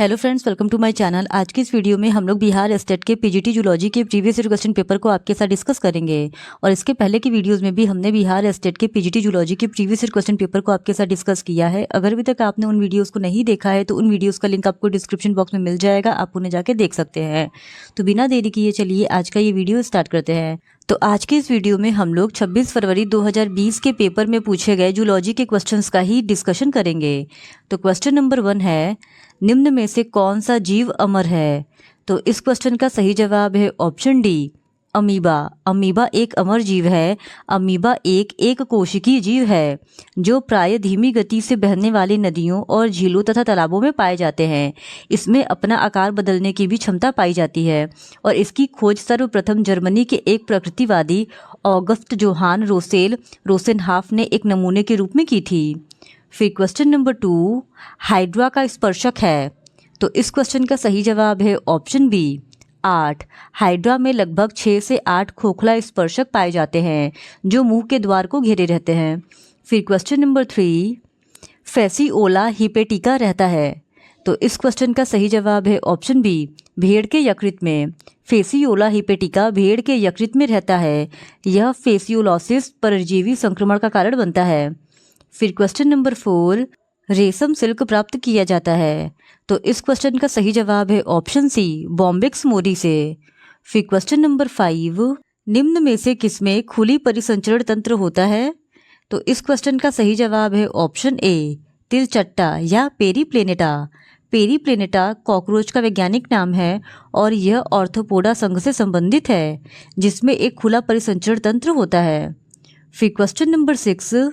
Hello friends, welcome to my channel. आज की इस वीडियो में हम लोग बिहार स्टेट के पीजीटी जूलॉजी के प्रीवियस ईयर क्वेश्चन पेपर को आपके साथ डिस्कस करेंगे। और इसके पहले की वीडियोस में भी हमने बिहार स्टेट के पीजीटी जूलॉजी के प्रीवियस ईयर क्वेश्चन पेपर को आपके साथ डिस्कस किया है। अगर अभी तक आपने उन वीडियोस को नहीं देखा है तो उन वीडियोस का लिंक आपको डिस्क्रिप्शन बॉक्स में मिल जाएगा, आप उन्हें जाके देख सकते हैं। तो बिना देरी किए चलिए आज का ये वीडियो स्टार्ट करते हैं। तो आज के इस वीडियो में हम लोग 26 फरवरी 2020 के पेपर में पूछे गए जूलॉजी के क्वेश्चंस का ही डिस्कशन करेंगे। तो क्वेश्चन नंबर 1 है, निम्न में से कौन सा जीव अमर है? तो इस क्वेश्चन का सही जवाब है ऑप्शन डी, अमीबा। अमीबा एक अमर जीव है। अमीबा एक कोशिकीय जीव है जो प्राय धीमी गति से बहने वाली नदियों और झीलों तथा तालाबों में पाए जाते हैं। इसमें अपना आकार बदलने की भी क्षमता पाई जाती है और इसकी खोज सर्वप्रथम जर्मनी के एक प्रकृतिवादी ऑगस्ट जोहान रोसेनहाफ ने एक नमूने के रूप में की थी। फिर क्वेश्चन नंबर 2, हाइड्रा का स्पर्शक है। तो इस क्वेश्चन का सही जवाब है ऑप्शन बी, 8। हाइड्रा में लगभग 6 से 8 खोखला स्पर्शक पाए जाते हैं जो मुंह के द्वार को घेरे रहते हैं। फिर क्वेश्चन नंबर 3, फेसिओला हिपेटिका रहता है। तो इस क्वेश्चन का सही जवाब है ऑप्शन बी, भेड़ के यकृत में। फेसिओला हिपेटिका भेड़ के यकृत में रहता है। यह फेसियोलोसिस परजीवी संक्रमण का कारण बनता है। फिर क्वेश्चन नंबर 4, रेशम सिल्क प्राप्त किया जाता है। तो इस क्वेश्चन का सही जवाब है ऑप्शन सी, बॉम्बिक्स मोरी से। फिर क्वेश्चन नंबर 5, निम्न में से किसमें खुली परिसंचरण तंत्र होता है? तो इस क्वेश्चन का सही जवाब है ऑप्शन ए, तिलचट्टा या पेरीप्लेनेटा। पेरीप्लेनेटा कॉकरोच का वैज्ञानिक नाम है और यह ऑर्थोपोडा संघ से संबंधित है जिसमें एक खुला परिसंचरण तंत्र होता है। फिर क्वेश्चन नंबर 6,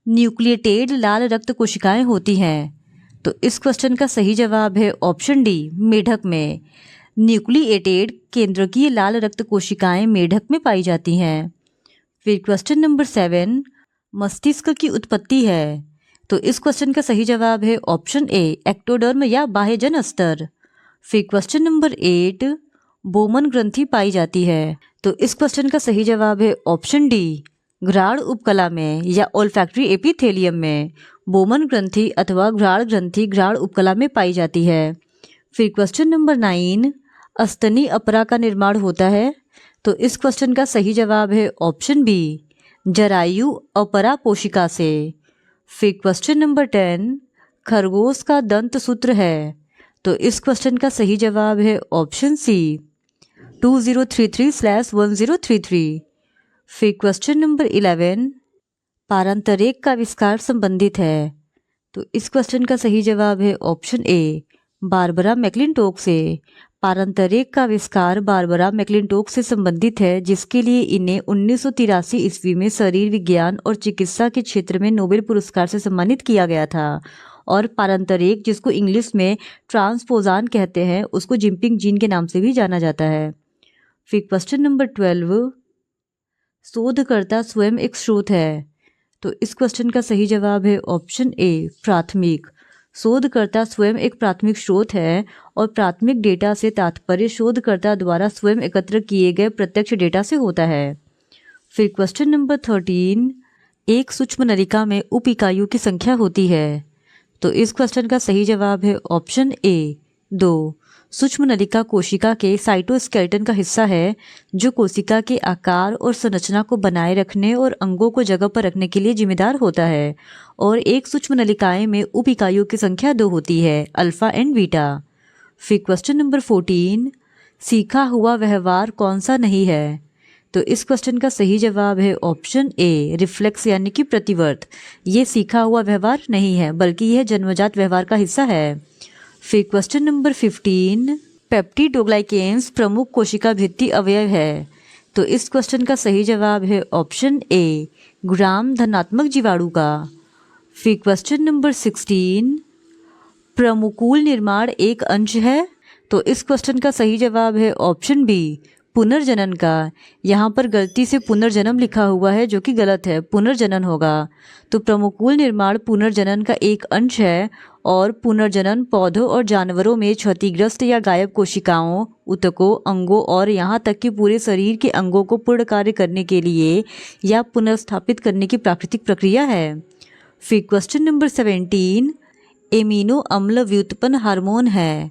न्यूक्लिएटेड लाल रक्त कोशिकाएं होती हैं। तो इस क्वेश्चन का सही जवाब है ऑप्शन डी, मेढक में। न्यूक्लिएटेड केंद्रकीय लाल रक्त कोशिकाएं मेढक में पाई जाती हैं। फिर क्वेश्चन नंबर 7, मस्तिष्क की उत्पत्ति है। तो इस क्वेश्चन का सही जवाब है ऑप्शन ए, एक्टोडर्म या बाह्यजन स्तर। फिर क्वेश्चन नंबर 8, बोमन ग्रंथि पाई जाती है। तो इस क्वेश्चन का सही जवाब है ऑप्शन डी, घ्राण उपकला में या ओल्फैक्टरी एपिथेलियम में। बोमन ग्रंथि अथवा घ्राण ग्रंथि घ्राण उपकला में पाई जाती है। फिर क्वेश्चन नंबर 9, स्तनी अपरा का निर्माण होता है। तो इस क्वेश्चन का सही जवाब है ऑप्शन बी, जरायु अपरा कोशिका से। फिर क्वेश्चन नंबर 10, खरगोश का दंत सूत्र है। तो इस क्वेश्चन का सही जवाब है ऑप्शन सी, 2033/1033। फिर क्वेश्चन नंबर 11, पारंतरिक का आविष्कार संबंधित है। तो इस क्वेश्चन का सही जवाब है ऑप्शन ए, बारबरा मैक्लिंटोक से। पारंतरिक का आविष्कार बारबरा मैक्लिंटोक से संबंधित है जिसके लिए इन्हें 1983 ईस्वी में शरीर विज्ञान और चिकित्सा के क्षेत्र में नोबेल पुरस्कार से सम्मानित किया गया था। और पारंतरिक, जिसको इंग्लिश में ट्रांसपोजान कहते हैं, उसको जिम्पिंग जीन के नाम से भी जाना जाता है। फिर क्वेश्चन नंबर 12, शोधकर्ता स्वयं एक स्रोत है। तो इस क्वेश्चन का सही जवाब है ऑप्शन ए, प्राथमिक। शोधकर्ता स्वयं एक प्राथमिक स्रोत है और प्राथमिक डेटा से तात्पर्य शोधकर्ता द्वारा स्वयं एकत्र किए गए प्रत्यक्ष डेटा से होता है। फिर क्वेश्चन नंबर 13, एक सूक्ष्म नलिका में उप इकाइयों की संख्या होती है। तो इस क्वेश्चन का सही जवाब है ऑप्शन ए, 2। सूक्ष्म नलिका कोशिका के साइटोस्केलेटन का हिस्सा है जो कोशिका के आकार और संरचना को बनाए रखने और अंगों को जगह पर रखने के लिए जिम्मेदार होता है। और एक सूक्ष्म नलिकाएं में उप इकाइयों की संख्या 2 होती है, अल्फा एंड बीटा। फिर क्वेश्चन नंबर 14, सीखा हुआ व्यवहार कौन सा नहीं है? तो इस क्वेश्चन का सही जवाब है ऑप्शन ए, रिफ्लेक्स यानी कि प्रतिवर्त। ये सीखा हुआ व्यवहार नहीं है बल्कि यह जन्मजात व्यवहार का हिस्सा है। फिर क्वेश्चन नंबर 15, पेप्टिडोग्लाइकेन्स प्रमुख कोशिका भित्ति अवयव है। तो इस क्वेश्चन का सही जवाब है ऑप्शन ए, ग्राम धनात्मक जीवाणु का। फिर क्वेश्चन नंबर 16, प्रमुकूल निर्माण एक अंश है। तो इस क्वेश्चन का सही जवाब है ऑप्शन बी, पुनर्जनन का। यहाँ पर गलती से पुनर्जन्म लिखा हुआ है जो कि गलत है, पुनर्जनन होगा। तो प्रमुकूल निर्माण पुनर्जनन का एक अंश है और पुनर्जनन पौधों और जानवरों में क्षतिग्रस्त या गायब कोशिकाओं, ऊतकों, अंगों और यहाँ तक कि पूरे शरीर के अंगों को पूर्ण कार्य करने के लिए या पुनर्स्थापित करने की प्राकृतिक प्रक्रिया है। फिर क्वेश्चन नंबर 17, एमिनो अम्ल व्युत्पन्न हार्मोन है?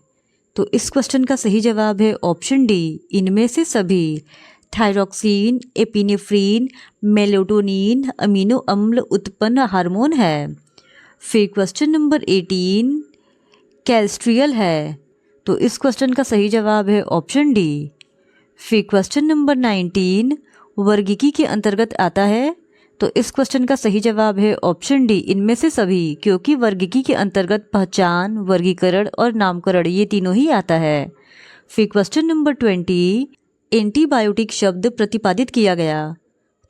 तो इस क्वेश्चन का सही जवाब है ऑप्शन डी, इनमें से सभी। थायरॉक्सिन, एपिनेफ्रिन, मेलेटोनिन अमीनो अम्ल उत्पन्न हार्मोन है। फिर क्वेश्चन नंबर 18 कैल्स्ट्रियल है? तो इस क्वेश्चन का सही जवाब है ऑप्शन डी। फिर क्वेश्चन नंबर 19 वर्गीकी के अंतर्गत आता है? तो इस क्वेश्चन का सही जवाब है ऑप्शन डी, इनमें से सभी, क्योंकि वर्गीकी के अंतर्गत पहचान, वर्गीकरण और नामकरण ये तीनों ही आता है। फिर क्वेश्चन नंबर 20 एंटीबायोटिक शब्द प्रतिपादित किया गया?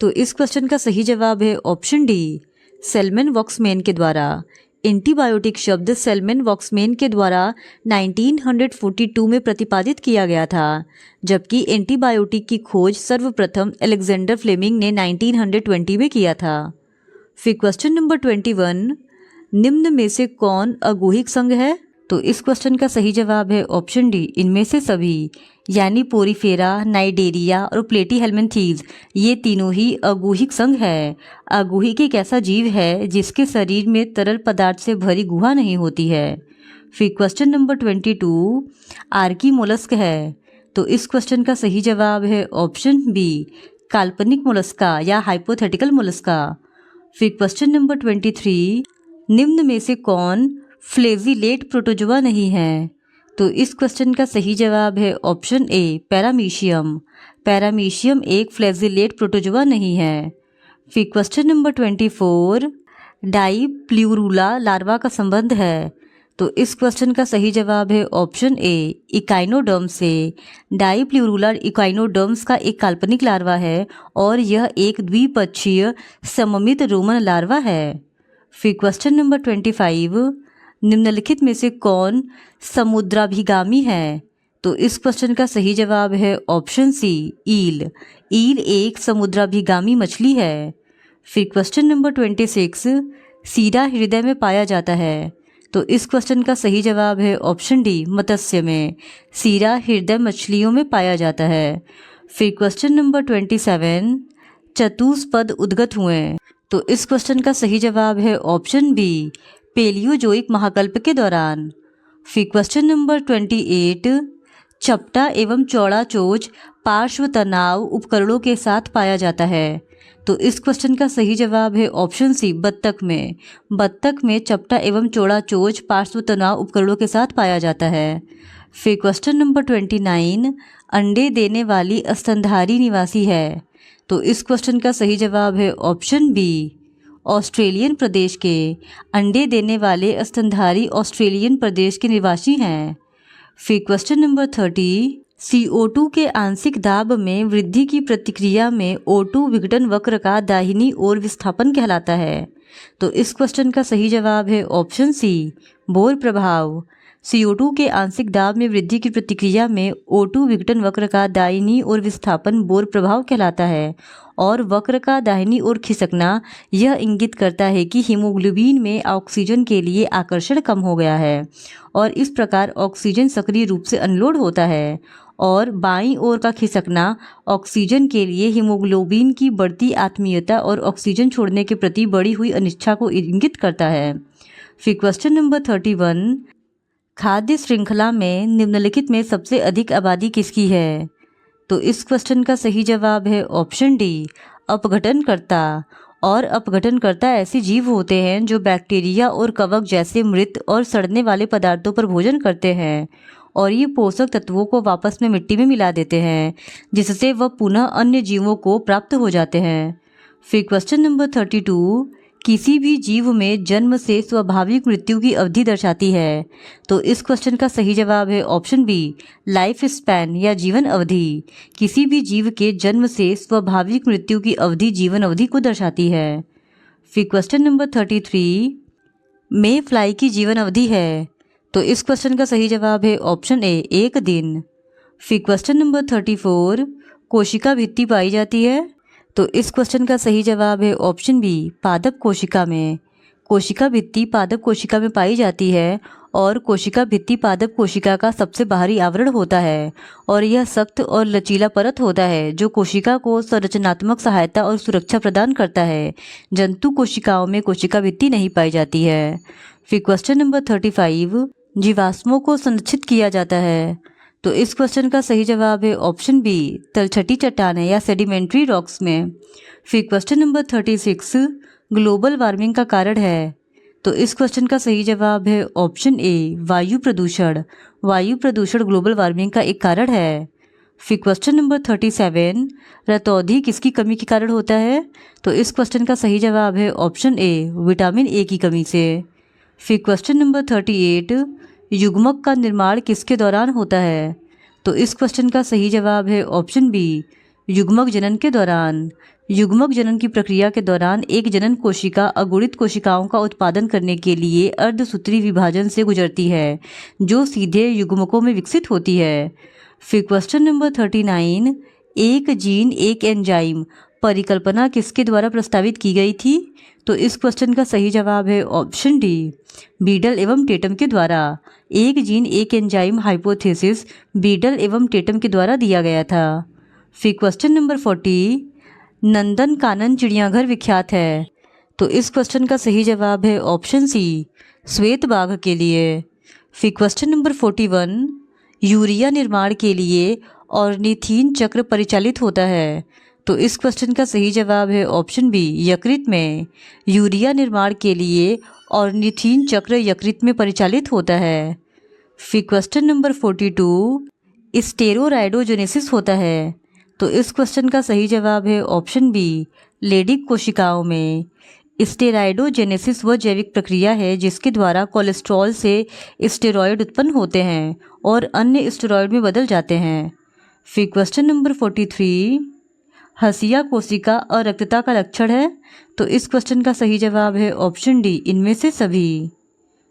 तो इस क्वेश्चन का सही जवाब है ऑप्शन डी, सेल्मन वॉक्समैन के द्वारा। एंटीबायोटिक शब्द सेल्मन वॉक्समैन के द्वारा 1942 में प्रतिपादित किया गया था, जबकि एंटीबायोटिक की खोज सर्वप्रथम अलेक्जेंडर फ्लेमिंग ने 1920 में किया था। फिर क्वेश्चन नंबर 21 निम्न में से कौन अगुहिक संघ है? तो इस क्वेश्चन का सही जवाब है ऑप्शन डी, इनमें से सभी, यानी पोरीफेरा, नाइडेरिया और प्लेटीहेल्मिन्थीज ये तीनों ही अगुहिक संघ है। अगुहिक एक ऐसा जीव है जिसके शरीर में तरल पदार्थ से भरी गुहा नहीं होती है। फिर क्वेश्चन नंबर 22 आर्की मोलस्क है? तो इस क्वेश्चन का सही जवाब है ऑप्शन बी, काल्पनिक मोलस्का या हाइपोथेटिकल मोलस्का। फिर क्वेश्चन नंबर 23 निम्न में से कौन फ्लैजिलेट प्रोटोजोआ नहीं है? तो इस क्वेश्चन का सही जवाब है ऑप्शन ए, पैरामीशियम। पैरामीशियम एक फ्लैजिलेट प्रोटोजोआ नहीं है। फिर क्वेश्चन नंबर 24 डाईप्ल्यूरुला लार्वा का संबंध है? तो इस क्वेश्चन का सही जवाब है ऑप्शन ए, इकाइनोडर्म से। डाईप्ल्यूरुला इकाइनोडर्म्स का एक काल्पनिक लार्वा है और यह एक द्विपक्षीय सममित रोमन लार्वा है। फिर क्वेश्चन नंबर 25 निम्नलिखित में से कौन समुद्राभिगामी है? तो इस क्वेश्चन का सही जवाब है ऑप्शन सी, ईल। ईल एक समुद्राभिगामी मछली है। फिर क्वेश्चन नंबर 26 सीरा हृदय में पाया जाता है? तो इस क्वेश्चन का सही जवाब है ऑप्शन डी, मत्स्य में। सीरा हृदय मछलियों में पाया जाता है। फिर क्वेश्चन नंबर 27 चतुष्पद उद्गत हुए? तो इस क्वेश्चन का सही जवाब है ऑप्शन बी, पेलियोजोइक महाकल्प के दौरान। फिर क्वेश्चन नंबर 28 चपटा एवं चौड़ा चोंच पार्श्व तनाव उपकरणों के साथ पाया जाता है? तो इस क्वेश्चन का सही जवाब है ऑप्शन सी, बत्तख में। बत्तख में चपटा एवं चौड़ा चोंच पार्श्व तनाव उपकरणों के साथ पाया जाता है। फिर क्वेश्चन नंबर 29 अंडे देने वाली स्तनधारी निवासी है? तो इस क्वेश्चन का सही जवाब है ऑप्शन बी, ऑस्ट्रेलियन प्रदेश के। अंडे देने वाले स्तनधारी ऑस्ट्रेलियन प्रदेश के निवासी हैं। फिर क्वेश्चन नंबर 30 CO2 के आंशिक दाब में वृद्धि की प्रतिक्रिया में O2 विघटन वक्र का दाहिनी ओर विस्थापन कहलाता है? तो इस क्वेश्चन का सही जवाब है ऑप्शन सी, बोर प्रभाव। CO2 के आंशिक दाब में वृद्धि की प्रतिक्रिया में O2 विघटन वक्र का दाहिनी ओर विस्थापन बोर प्रभाव कहलाता है और वक्र का दाहिनी ओर खिसकना यह इंगित करता है कि हीमोग्लोबिन में ऑक्सीजन के लिए आकर्षण कम हो गया है और इस प्रकार ऑक्सीजन सक्रिय रूप से अनलोड होता है। और बाईं ओर का खिसकना ऑक्सीजन के लिए हीमोग्लोबिन की बढ़ती आत्मीयता और ऑक्सीजन छोड़ने के प्रति बढ़ी हुई अनिच्छा को इंगित करता है। फिर क्वेश्चन नंबर 31 खाद्य श्रृंखला में निम्नलिखित में सबसे अधिक आबादी किसकी है? तो इस क्वेश्चन का सही जवाब है ऑप्शन डी, अपघटनकर्ता। और अपघटनकर्ता ऐसे जीव होते हैं जो बैक्टीरिया और कवक जैसे मृत और सड़ने वाले पदार्थों पर भोजन करते हैं और ये पोषक तत्वों को वापस में मिट्टी में मिला देते हैं, जिससे वह पुनः अन्य जीवों को प्राप्त हो जाते हैं। फिर क्वेश्चन नंबर 32 किसी भी जीव में जन्म से स्वाभाविक मृत्यु की अवधि दर्शाती है? तो इस क्वेश्चन का सही जवाब है ऑप्शन बी, लाइफ स्पैन या जीवन अवधि। किसी भी जीव के जन्म से स्वाभाविक मृत्यु की अवधि जीवन अवधि को दर्शाती है। फिर क्वेश्चन नंबर 33 मे फ्लाई की जीवन अवधि है? तो इस क्वेश्चन का सही जवाब है ऑप्शन ए, 1 दिन। फिर क्वेश्चन नंबर 34 कोशिका भित्ति पाई जाती है? तो इस क्वेश्चन का सही जवाब है ऑप्शन बी, पादप कोशिका में। कोशिका भित्ति पादप कोशिका में पाई जाती है और कोशिका भित्ति पादप कोशिका का सबसे बाहरी आवरण होता है और यह सख्त और लचीला परत होता है जो कोशिका को संरचनात्मक सहायता और सुरक्षा प्रदान करता है। जंतु कोशिकाओं में कोशिका भित्ति नहीं पाई जाती है। फिर क्वेश्चन नंबर 35, जीवाश्मों को संरक्षित किया जाता है। तो इस क्वेश्चन का सही जवाब है ऑप्शन बी, तलछटी चट्टानें या सेडिमेंट्री रॉक्स में। फिर क्वेश्चन नंबर 36, ग्लोबल वार्मिंग का कारण है। तो इस क्वेश्चन का सही जवाब है ऑप्शन ए, वायु प्रदूषण। वायु प्रदूषण ग्लोबल वार्मिंग का एक कारण है। फिर क्वेश्चन नंबर 37, रतौंधी किसकी कमी के कारण होता है। तो इस क्वेश्चन का सही जवाब है ऑप्शन ए, विटामिन ए की कमी से। फिर क्वेश्चन नंबर 38, युग्मक का निर्माण किसके दौरान होता है। तो इस क्वेश्चन का सही जवाब है ऑप्शन बी, युग्मक जनन के दौरान। युग्मक जनन की प्रक्रिया के दौरान एक जनन कोशिका अगुणित कोशिकाओं का उत्पादन करने के लिए अर्धसूत्री विभाजन से गुजरती है, जो सीधे युग्मकों में विकसित होती है। फिर क्वेश्चन नंबर 39, एक जीन एक एंजाइम परिकल्पना किसके द्वारा प्रस्तावित की गई थी। तो इस क्वेश्चन का सही जवाब है ऑप्शन डी, बीडल एवं टेटम के द्वारा। एक जीन एक एंजाइम हाइपोथेसिस बीडल एवं टेटम के द्वारा दिया गया था। फिर क्वेश्चन नंबर 40, नंदन कानन चिड़ियाघर विख्यात है। तो इस क्वेश्चन का सही जवाब है ऑप्शन सी, श्वेत बाघ के लिए। फिर क्वेश्चन नंबर 41, यूरिया निर्माण के लिए ऑर्निथीन चक्र परिचालित होता है। तो इस क्वेश्चन का सही जवाब है ऑप्शन बी, यकृत में। यूरिया निर्माण के लिए ऑर्निथीन चक्र यकृत में परिचालित होता है। फिर क्वेश्चन नंबर 42, स्टेरोराइडोजेनेसिस होता है। तो इस क्वेश्चन का सही जवाब है ऑप्शन बी, लेडिक कोशिकाओं में। स्टेराइडोजेनेसिस वह जैविक प्रक्रिया है जिसके द्वारा कोलेस्ट्रॉल से स्टेरॉयड उत्पन्न होते हैं और अन्य स्टेरॉयड में बदल जाते हैं। फिर क्वेश्चन नंबर 43, हसिया कोशिका अरक्तता का लक्षण है। तो इस क्वेश्चन का सही जवाब है ऑप्शन डी, इनमें से सभी।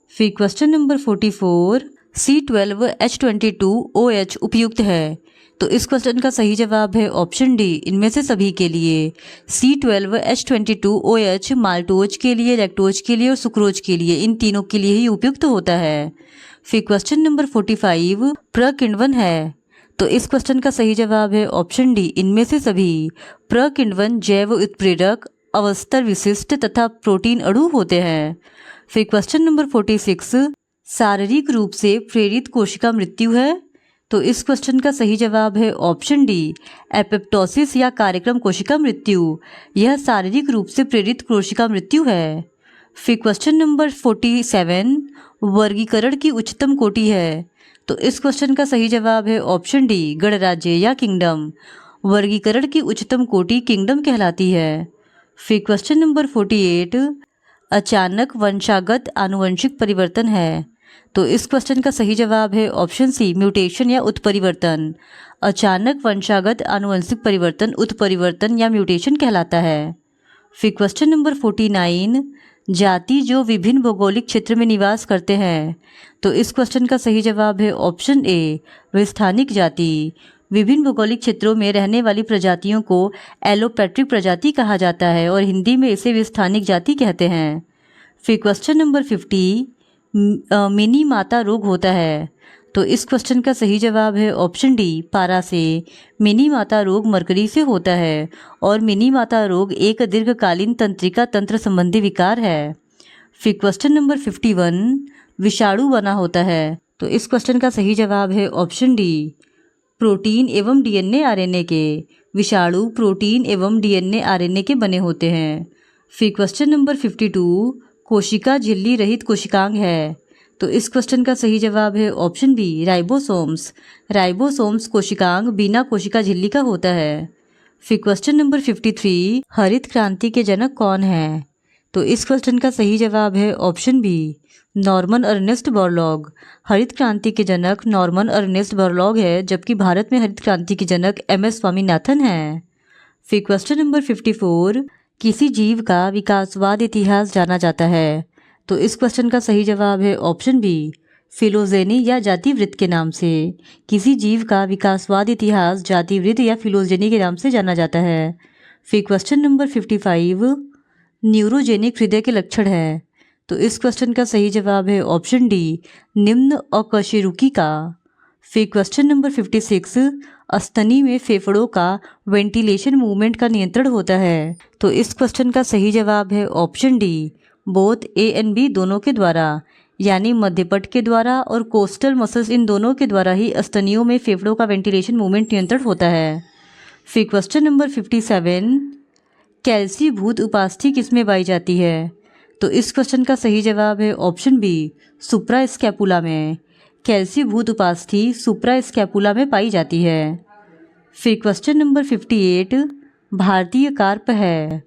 फिर क्वेश्चन नंबर 44, C12H22OH उपयुक्त है। तो इस क्वेश्चन का सही जवाब है ऑप्शन डी, इनमें से सभी के लिए। C12H22OH माल्टोज के लिए, लैक्टोज के लिए और सुक्रोज के लिए, इन तीनों के लिए ही उपयुक्त होता है। फिर क्वेश्चन नंबर 45, प्रकिण्वन है। तो इस क्वेश्चन का सही जवाब है ऑप्शन डी, इनमें से सभी। प्रकिण्वन जैव उत्प्रेरक, अवस्थर विशिष्ट तथा प्रोटीन अणु होते हैं। फिर क्वेश्चन नंबर 46, शारीरिक रूप से प्रेरित कोशिका मृत्यु है। तो इस क्वेश्चन का सही जवाब है ऑप्शन डी, एपोप्टोसिस या कार्यक्रम कोशिका मृत्यु। यह शारीरिक रूप से प्रेरित कोशिका मृत्यु है। फिर क्वेश्चन नंबर 47, वर्गीकरण की उच्चतम कोटि है। तो इस क्वेश्चन का सही जवाब है ऑप्शन डी, गणराज्य या किंगडम। वर्गीकरण की उच्चतम कोटि किंगडम कहलाती है। फिर क्वेश्चन नंबर 48, अचानक वंशागत आनुवंशिक परिवर्तन है। तो इस क्वेश्चन का सही जवाब है ऑप्शन सी, म्यूटेशन या उत्परिवर्तन। अचानक वंशागत आनुवंशिक परिवर्तन उत्परिवर्तन या म्यूटेशन कहलाता है। फिर क्वेश्चन नंबर 49, जाति जो विभिन्न भौगोलिक क्षेत्र में निवास करते हैं। तो इस क्वेश्चन का सही जवाब है ऑप्शन ए, विस्थानिक जाति। विभिन्न भौगोलिक क्षेत्रों में रहने वाली प्रजातियों को एलोपैट्रिक प्रजाति कहा जाता है और हिंदी में इसे विस्थानिक जाति कहते हैं। फिर क्वेश्चन नंबर 50, मिनी माता रोग होता है। तो इस क्वेश्चन का सही जवाब है ऑप्शन डी, पारा से। मिनी माता रोग मरकरी से होता है और मिनी माता रोग एक दीर्घकालीन तंत्रिका तंत्र संबंधी विकार है। फिर क्वेश्चन नंबर 51, विषाणु बना होता है। तो इस क्वेश्चन का सही जवाब है ऑप्शन डी, प्रोटीन एवं डीएनए आरएनए के। विषाणु प्रोटीन एवं डीएनए आरएनए के बने होते हैं। फिर क्वेश्चन नंबर 52, कोशिका झिल्ली रहित कोशिकांग है। तो इस क्वेश्चन का सही जवाब है ऑप्शन बी, राइबोसोम्स। राइबोसोम्स कोशिकांग बिना कोशिका झिल्ली का होता है। फिर क्वेश्चन नंबर 53, हरित क्रांति के जनक कौन है। तो इस क्वेश्चन का सही जवाब है option B, Norman Ernest Borlaug. हरित क्रांति के जनक नॉर्मन अर्नेस्ट बोरलॉग है, जबकि भारत में हरित क्रांति के जनक MS स्वामीनाथन है। फिर क्वेश्चन नंबर 54, किसी जीव का विकासवाद इतिहास जाना जाता है। तो इस क्वेश्चन का सही जवाब है ऑप्शन बी, फिलोजेनी या जातिवृत्त के नाम से। किसी जीव का विकासवाद इतिहास जातिवृत्त या फिलोजेनी के नाम से जाना जाता है। फिर क्वेश्चन नंबर 55, न्यूरोजेनिक हृदय के लक्षण है। तो इस क्वेश्चन का सही जवाब है ऑप्शन डी, निम्न अकशेरुकी का। फिर क्वेश्चन नंबर 56, अस्तनी में फेफड़ों का वेंटिलेशन मूवमेंट का नियंत्रण होता है। तो इस क्वेश्चन का सही जवाब है option D, both A and B दोनों के द्वारा, यानी मध्यपट के द्वारा और कोस्टल मसल्स इन दोनों के द्वारा ही स्तनियों में फेफड़ों का वेंटिलेशन मूवमेंट नियंत्रण होता है। फिर क्वेश्चन नंबर 57, कैल्सीभूत उपास्थि किसमें पाई जाती है? तो इस क्वेश्चन का सही जवाब है ऑप्शन बी, सुप्रा स्कैपुला में। कैल्सीभूत उपास्थि सुप्रा स्कैपुला में पाई जाती है। फिर क्वेश्चन नंबर 58, भारतीय कार्प है।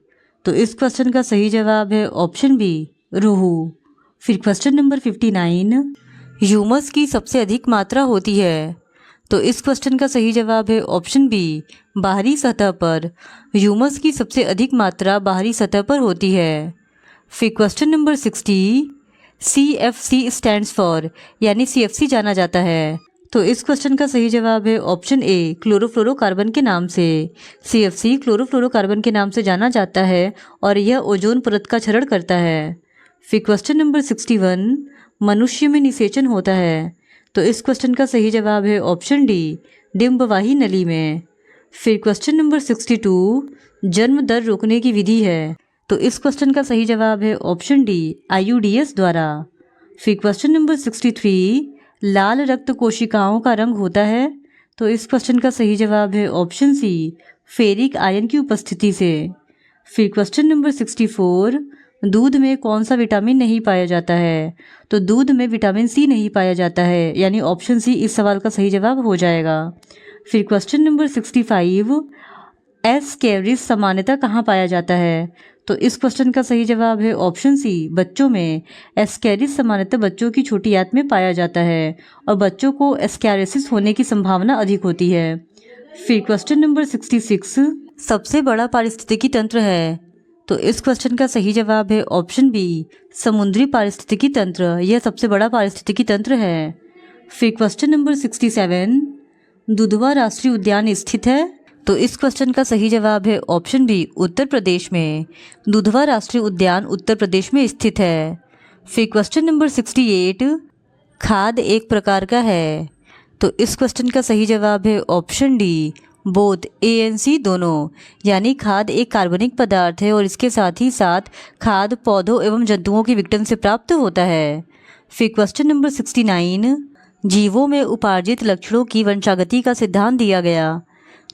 तो इस क्वेश्चन का सही जवाब है ऑप्शन बी, रोहू। फिर क्वेश्चन नंबर 59, ह्यूमस की सबसे अधिक मात्रा होती है। तो इस क्वेश्चन का सही जवाब है ऑप्शन बी, बाहरी सतह पर। ह्यूमस की सबसे अधिक मात्रा बाहरी सतह पर होती है। फिर question number 60, CFC stands for, यानी CFC जाना जाता है। तो इस क्वेश्चन का सही जवाब है ऑप्शन ए, क्लोरोफ्लोरोकार्बन के नाम से। CFC क्लोरोफ्लोरोकार्बन के नाम से जाना जाता है और यह ओजोन परत का क्षरण करता है। फिर क्वेश्चन नंबर 61, मनुष्य में निषेचन होता है। तो इस क्वेश्चन का सही जवाब है ऑप्शन डी, डिंबवाही नली में। फिर क्वेश्चन नंबर 62, जन्म दर रोकने की विधि है। तो इस क्वेश्चन का सही जवाब है ऑप्शन डी, IUDS द्वारा। फिर क्वेश्चन नंबर 63, लाल रक्त कोशिकाओं का रंग होता है। तो इस क्वेश्चन का सही जवाब है ऑप्शन सी, फेरिक आयन की उपस्थिति से। फिर क्वेश्चन नंबर 64, दूध में कौन सा विटामिन नहीं पाया जाता है? तो दूध में विटामिन सी नहीं पाया जाता है, यानी ऑप्शन सी इस सवाल का सही जवाब हो जाएगा। फिर क्वेश्चन नंबर 65, एस्केरिस सामान्यतः कहाँ पाया जाता है? तो इस क्वेश्चन का सही जवाब है ऑप्शन सी, बच्चों में। एस्केरिस सामान्यतः बच्चों की छोटी आंत में पाया जाता है और बच्चों को एस्कैरिसिस होने की संभावना अधिक होती है। फिर क्वेश्चन नंबर 66, सबसे बड़ा पारिस्थितिकी तंत्र है। तो इस क्वेश्चन का सही जवाब है ऑप्शन बी, समुद्री पारिस्थितिकी तंत्र। यह सबसे बड़ा पारिस्थितिकी तंत्र है। फिर क्वेश्चन नंबर 67, दुधवा राष्ट्रीय उद्यान स्थित है। तो इस क्वेश्चन का सही जवाब है ऑप्शन बी, उत्तर प्रदेश में। दुधवा राष्ट्रीय उद्यान उत्तर प्रदेश में स्थित है। फिर क्वेश्चन नंबर 68, खाद एक प्रकार का है। तो इस क्वेश्चन का सही जवाब है ऑप्शन डी, बोथ ANC दोनों, यानी खाद एक कार्बनिक पदार्थ है और इसके साथ ही साथ खाद पौधों एवं जंतुओं के विघटन से प्राप्त होता है। फिर क्वेश्चन नंबर 69, जीवों में उपार्जित लक्षणों की वंशागति का सिद्धांत दिया गया।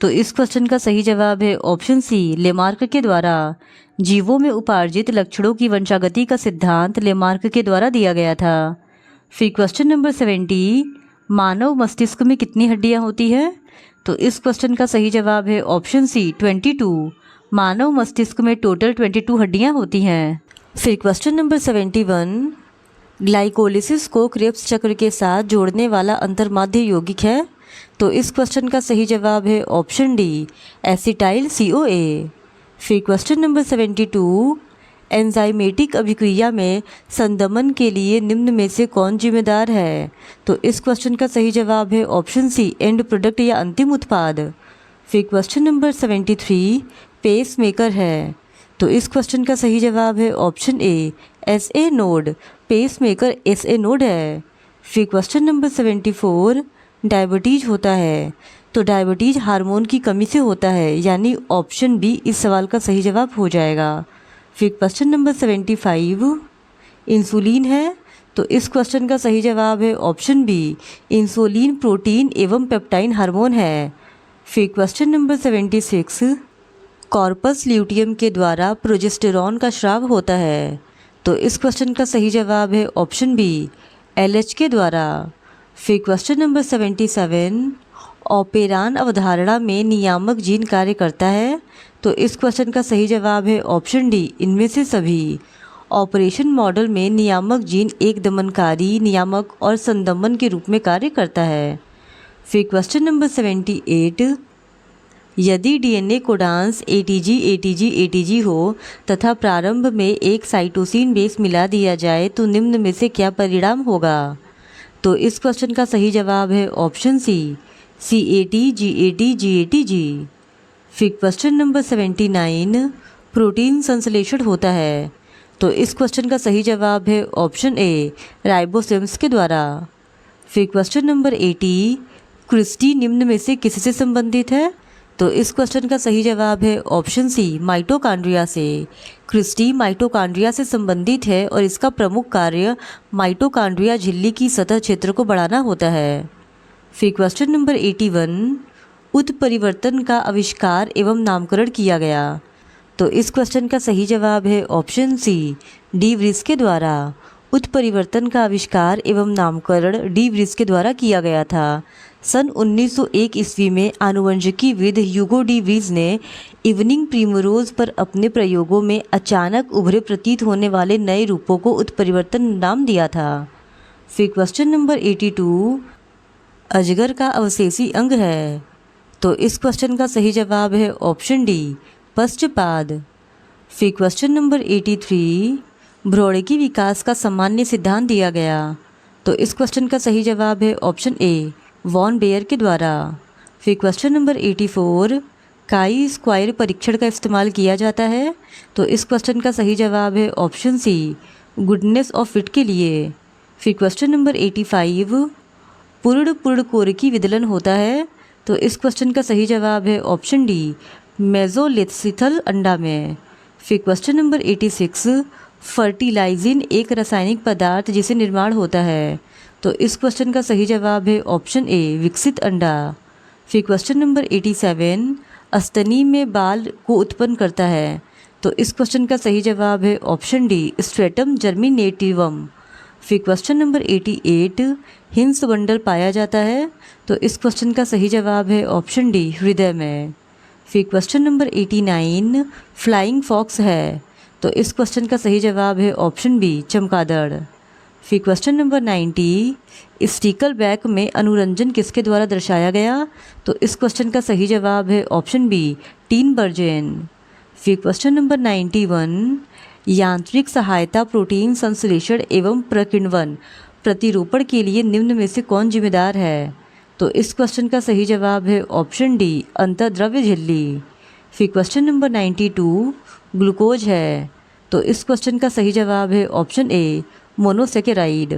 तो इस क्वेश्चन का सही जवाब है ऑप्शन सी, लेमार्क के द्वारा। जीवों में उपार्जित लक्षणों की वंशागति का सिद्धांत लेमार्क के द्वारा दिया गया था। फिर क्वेश्चन नंबर 70, मानव मस्तिष्क में कितनी हड्डियां होती है? तो इस क्वेश्चन का सही जवाब है ऑप्शन सी, 22। मानव मस्तिष्क में टोटल 22 हड्डियां होती हैं। फिर क्वेश्चन नंबर 71, ग्लाइकोलिसिस को क्रेब्स चक्र के साथ जोड़ने वाला अंतर्माध्य यौगिक है। तो इस क्वेश्चन का सही जवाब है ऑप्शन डी, एसिटाइल CoA। फिर क्वेश्चन नंबर 72, एंजाइमेटिक अभिक्रिया में संदमन के लिए निम्न में से कौन जिम्मेदार है? तो इस क्वेश्चन का सही जवाब है ऑप्शन सी, एंड प्रोडक्ट या अंतिम उत्पाद। फिर क्वेश्चन नंबर 73, पेस मेकर है। तो इस क्वेश्चन का सही जवाब है option A, SA node. Pacemaker SA node है। फिर क्वेश्चन नंबर 74, डायबिटीज होता है। तो डायबिटीज हार्मोन की कमी से होता है, यानी ऑप्शन बी इस सवाल का सही जवाब हो जाएगा। फिर क्वेश्चन नंबर 75, इंसुलिन है। तो इस क्वेश्चन का सही जवाब है ऑप्शन बी, इंसुलिन प्रोटीन एवं पेप्टाइन हार्मोन है। फिर क्वेश्चन नंबर 76, कॉर्पस ल्यूटियम के द्वारा प्रोजेस्टेरॉन का स्राव होता है। तो इस क्वेश्चन का सही जवाब है ऑप्शन बी, LH के द्वारा। फिर क्वेश्चन नंबर 77, ऑपेरान अवधारणा में नियामक जीन कार्य करता है। तो इस क्वेश्चन का सही जवाब है ऑप्शन डी, इनमें से सभी। ऑपरेशन मॉडल में नियामक जीन एक दमनकारी, नियामक और संदमन के रूप में कार्य करता है। फिर क्वेश्चन नंबर 78, यदि DNA कोडांस ATG हो तथा प्रारंभ में एक साइटोसिन बेस मिला दिया जाए तो निम्न में से क्या परिणाम होगा? तो इस क्वेश्चन का सही जवाब है ऑप्शन सी, CAT-GAT-GATG। फिर क्वेश्चन नंबर 79, प्रोटीन संश्लेषण होता है। तो इस क्वेश्चन का सही जवाब है ऑप्शन ए, राइबोसोम्स के द्वारा। फिर क्वेश्चन नंबर 80, क्रिस्टी निम्न में से किससे संबंधित है? तो इस क्वेश्चन का सही जवाब है ऑप्शन सी माइटोकॉन्ड्रिया से। क्रिस्टी माइटोकॉन्ड्रिया से संबंधित है और इसका प्रमुख कार्य माइटोकॉन्ड्रिया झिल्ली की सतह क्षेत्र को बढ़ाना होता है। फिर क्वेश्चन नंबर 81, उत्परिवर्तन का आविष्कार एवं नामकरण किया गया। तो इस क्वेश्चन का सही जवाब है ऑप्शन सी डी व्रिस के द्वारा। उत्परिवर्तन का आविष्कार एवं नामकरण डी व्रिस के द्वारा किया गया था। सन 1901 ईस्वी में आनुवंशिकीविद ह्यूगो डी व्रिस ने इवनिंग प्रिमरोज पर अपने प्रयोगों में अचानक उभरे प्रतीत होने वाले नए रूपों को उत्परिवर्तन नाम दिया था। फिर क्वेश्चन नंबर 82, अजगर का अवशेषी अंग है। तो इस क्वेश्चन का सही जवाब है ऑप्शन डी पश्चपाद। फिर क्वेश्चन नंबर 83, भ्रूणिकी विकास का सामान्य सिद्धांत दिया गया। तो इस क्वेश्चन का सही जवाब है ऑप्शन ए वॉन बेयर के द्वारा। फिर क्वेश्चन नंबर 84, काई स्क्वायर परीक्षण का इस्तेमाल किया जाता है। तो इस क्वेश्चन का सही जवाब है option C goodness of fit के लिए। फिर क्वेश्चन नंबर 85, पूर्ण कोरिकी विदलन होता है। तो इस क्वेश्चन का सही जवाब है ऑप्शन डी मेसोलिथिसल अंडा में। फिर क्वेश्चन नंबर 86, फर्टिलाइजिन एक रासायनिक पदार्थ जिसे निर्माण होता है। तो इस क्वेश्चन का सही जवाब है ऑप्शन ए विकसित अंडा। फिर क्वेश्चन नंबर 87, स्तनी में बाल को उत्पन्न करता है। तो इस क्वेश्चन का सही जवाब है ऑप्शन डी स्ट्रेटम जर्मिनेटिवम। फिर क्वेश्चन नंबर 88, हिंस बंडल पाया जाता है। तो इस क्वेश्चन का सही जवाब है ऑप्शन डी हृदय में। फिर क्वेश्चन नंबर 89, फ्लाइंग फॉक्स है। तो इस क्वेश्चन का सही जवाब है ऑप्शन बी चमगादड़। फिर क्वेश्चन नंबर 90, स्टिकल बैक में अनुरंजन किसके द्वारा दर्शाया गया। तो इस क्वेश्चन का सही जवाब है ऑप्शन बी टीनबर्जेन। फिर क्वेश्चन नंबर 91, यांत्रिक सहायता प्रोटीन संश्लेषण एवं प्रकीर्णन प्रतिरूपण के लिए निम्न में से कौन जिम्मेदार है। तो इस क्वेश्चन का सही जवाब है ऑप्शन डी अंतर्द्रव्य झिल्ली। फिर क्वेश्चन नंबर 92, ग्लूकोज है। तो इस क्वेश्चन का सही जवाब है ऑप्शन ए मोनोसेकेराइड।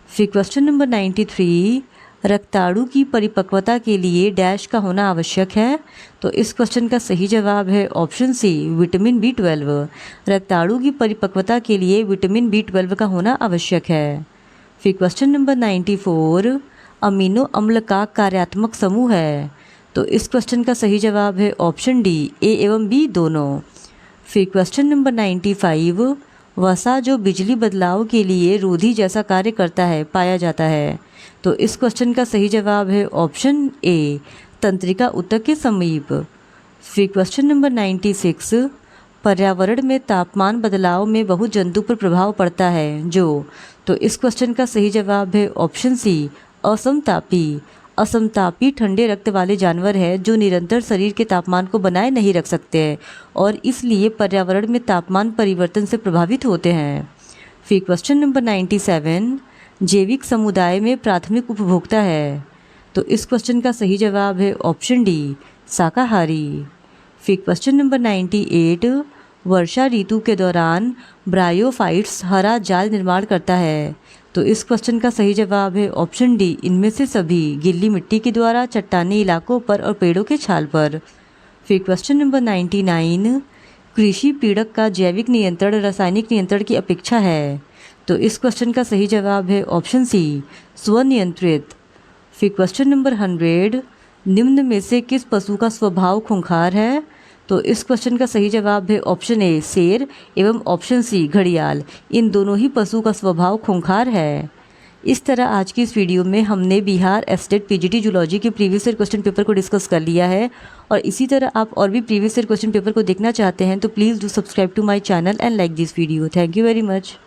फिर क्वेश्चन नंबर 93, रक्ताणु की परिपक्वता के लिए डैश का होना आवश्यक है। तो इस क्वेश्चन का सही जवाब है ऑप्शन सी विटामिन B12। रक्ताणु की परिपक्वता के लिए विटामिन B12 का होना आवश्यक है। फिर क्वेश्चन नंबर 94, अमीनो अम्ल का कार्यात्मक समूह है। तो इस क्वेश्चन का सही जवाब है ऑप्शन डी ए एवं बी दोनों। फिर क्वेश्चन नंबर 95, वसा जो बिजली बदलाव के लिए रोधी जैसा कार्य करता है पाया जाता है। तो इस क्वेश्चन का सही जवाब है ऑप्शन ए तंत्रिका ऊतक के समीप। फिर क्वेश्चन नंबर 96, पर्यावरण में तापमान बदलाव में बहुत जंतु पर प्रभाव पड़ता है जो। तो इस क्वेश्चन का सही जवाब है ऑप्शन सी असमतापी। असमतापी ठंडे रक्त वाले जानवर है जो निरंतर शरीर के तापमान को बनाए नहीं रख सकते हैं और इसलिए पर्यावरण में तापमान परिवर्तन से प्रभावित होते हैं। फिर क्वेश्चन नंबर 97, जैविक समुदाय में प्राथमिक उपभोक्ता है। तो इस क्वेश्चन का सही जवाब है ऑप्शन डी शाकाहारी। फिर क्वेश्चन नंबर 98, वर्षा ऋतु के दौरान ब्रायोफाइट्स हरा जाल निर्माण करता है। तो इस क्वेश्चन का सही जवाब है ऑप्शन डी इनमें से सभी, गीली मिट्टी के द्वारा, चट्टानी इलाकों पर और पेड़ों के छाल पर। फिर क्वेश्चन नंबर 99, कृषि पीड़क का जैविक नियंत्रण रासायनिक नियंत्रण की अपेक्षा है। तो इस क्वेश्चन का सही जवाब है ऑप्शन सी स्वनियंत्रित। फिर क्वेश्चन नंबर 100, निम्न में से किस पशु का स्वभाव खूंखार है। तो इस क्वेश्चन का सही जवाब है ऑप्शन ए शेर एवं ऑप्शन सी घड़ियाल। इन दोनों ही पशु का स्वभाव खूंखार है। इस तरह आज की इस वीडियो में हमने बिहार एस्टेट पीजीटी जूलॉजी के प्रीवियस ईयर क्वेश्चन पेपर को डिस्कस कर लिया है और इसी तरह आप और भी प्रीवियस ईयर क्वेश्चन पेपर को देखना चाहते हैं तो please do subscribe to my channel and like this video. Thank you very much.